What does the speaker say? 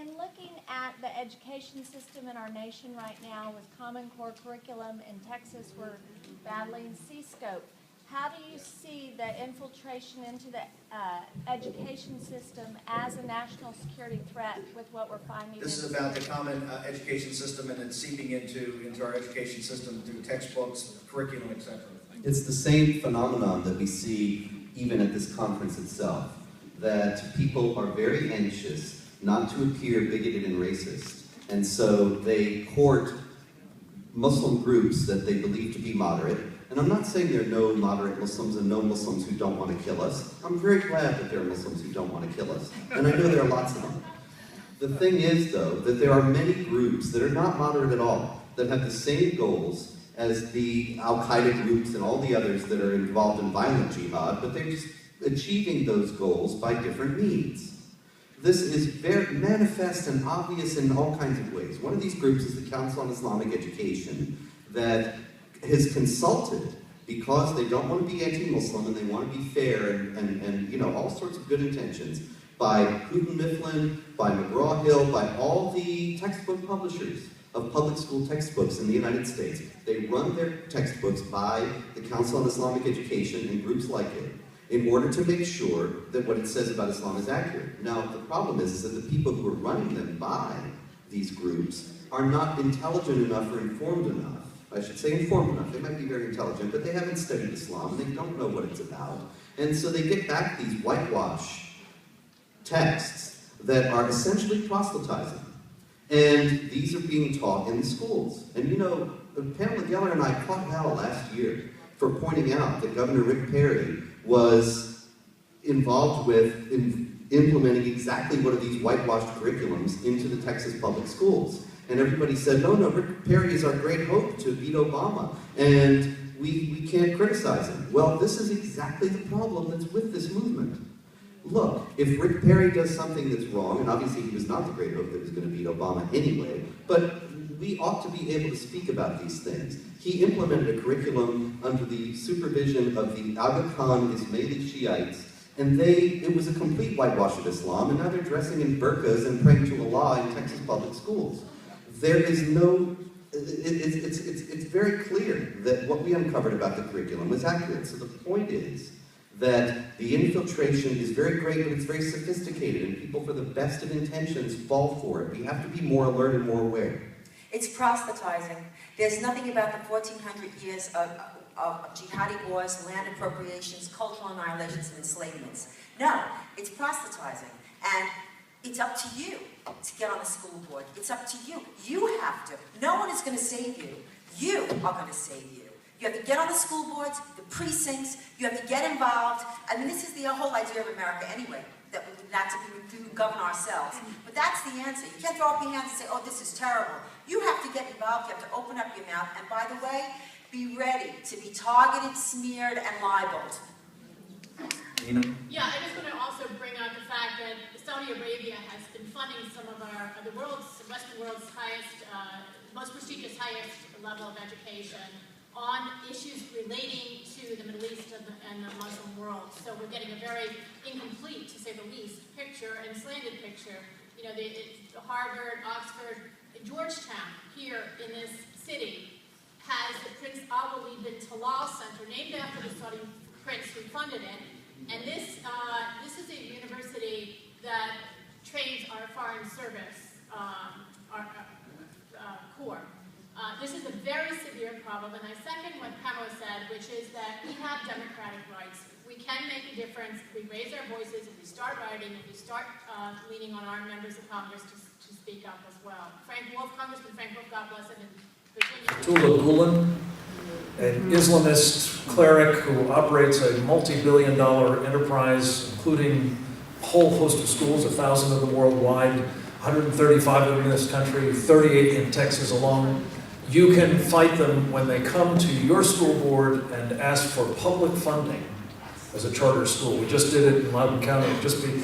in looking at the education system in our nation right now with Common Core curriculum in Texas, we're battling CSCOPE. How do you see the infiltration into the education system as a national security threat with what we're finding? This is about the common education system and it's seeping into our education system through textbooks, curriculum, etc. It's the same phenomenon that we see even at this conference itself, that people are very anxious not to appear bigoted and racist, and so they court Muslim groups that they believe to be moderate. And I'm not saying there are no moderate Muslims and no Muslims who don't want to kill us. I'm very glad that there are Muslims who don't want to kill us, and I know there are lots of them. The thing is, though, that there are many groups that are not moderate at all, that have the same goals as the Al-Qaeda groups and all the others that are involved in violent jihad, but they're just achieving those goals by different means. This is very manifest and obvious in all kinds of ways. One of these groups is the Council on Islamic Education that has consulted because they don't want to be anti-Muslim and they want to be fair and you know, all sorts of good intentions by Houghton Mifflin, by McGraw-Hill, by all the textbook publishers of public school textbooks in the United States. They run their textbooks by the Council on Islamic Education and groups like it in order to make sure that what it says about Islam is accurate. Now, the problem is that the people who are running them by these groups are not intelligent enough or informed enough. I should say informed enough. They might be very intelligent, but they haven't studied Islam. They don't know what it's about. And so they get back these whitewash texts that are essentially proselytizing. And these are being taught in the schools. And you know, Pamela Geller and I caught hell last year for pointing out that Governor Rick Perry was involved with implementing exactly one of these whitewashed curriculums into the Texas public schools. And everybody said, no, Rick Perry is our great hope to beat Obama, and we can't criticize him. Well, this is exactly the problem that's with this movement. Look, if Rick Perry does something that's wrong, and obviously he was not the great hope that was going to beat Obama anyway, but we ought to be able to speak about these things. He implemented a curriculum under the supervision of the Aga Khan Ismaili Shiites, and it was a complete whitewash of Islam, and now they're dressing in burqas and praying to Allah in Texas public schools. There is no, it's very clear that what we uncovered about the curriculum was accurate. So the point is that the infiltration is very great, but it's very sophisticated, and people for the best of intentions fall for it. We have to be more alert and more aware. It's proselytizing. There's nothing about the 1,400 years of jihadi wars, land appropriations, cultural annihilations, and enslavements. No, it's proselytizing. And it's up to you to get on the school board. It's up to you. You have to. No one is going to save you. You are going to save you. You have to get on the school boards, the precincts. You have to get involved. I mean, this is the whole idea of America anyway, that we govern ourselves. But that's the answer. You can't throw up your hands and say, oh, this is terrible. You have to get involved. You have to open up your mouth. And by the way, be ready to be targeted, smeared, and libeled. Yeah, I just want to also bring out the fact that Saudi Arabia has been funding some of the Western world's highest, most prestigious, highest level of education on issues relating to the Middle East and the Muslim world. So we're getting a very incomplete, to say the least, picture and slanted picture. You know, Harvard, Oxford, Georgetown here in this city has the Prince Ali bin Talal Center, named after the Saudi prince who funded it. And this is a university that trains our foreign service corps. This is a very severe problem, and I second what Pamela said, which is that we have democratic rights. We can make a difference if we raise our voices, if we start writing, if we start leaning on our members of Congress to speak up as well. Congressman Frank Wolf, God bless him, in Virginia. Tula Gulen, an Islamist cleric who operates a multi-billion-dollar enterprise, including a whole host of schools, 1,000 of them worldwide, 135 of them in this country, 38 in Texas alone. You can fight them when they come to your school board and ask for public funding as a charter school. We just did it in Loudoun County. Just be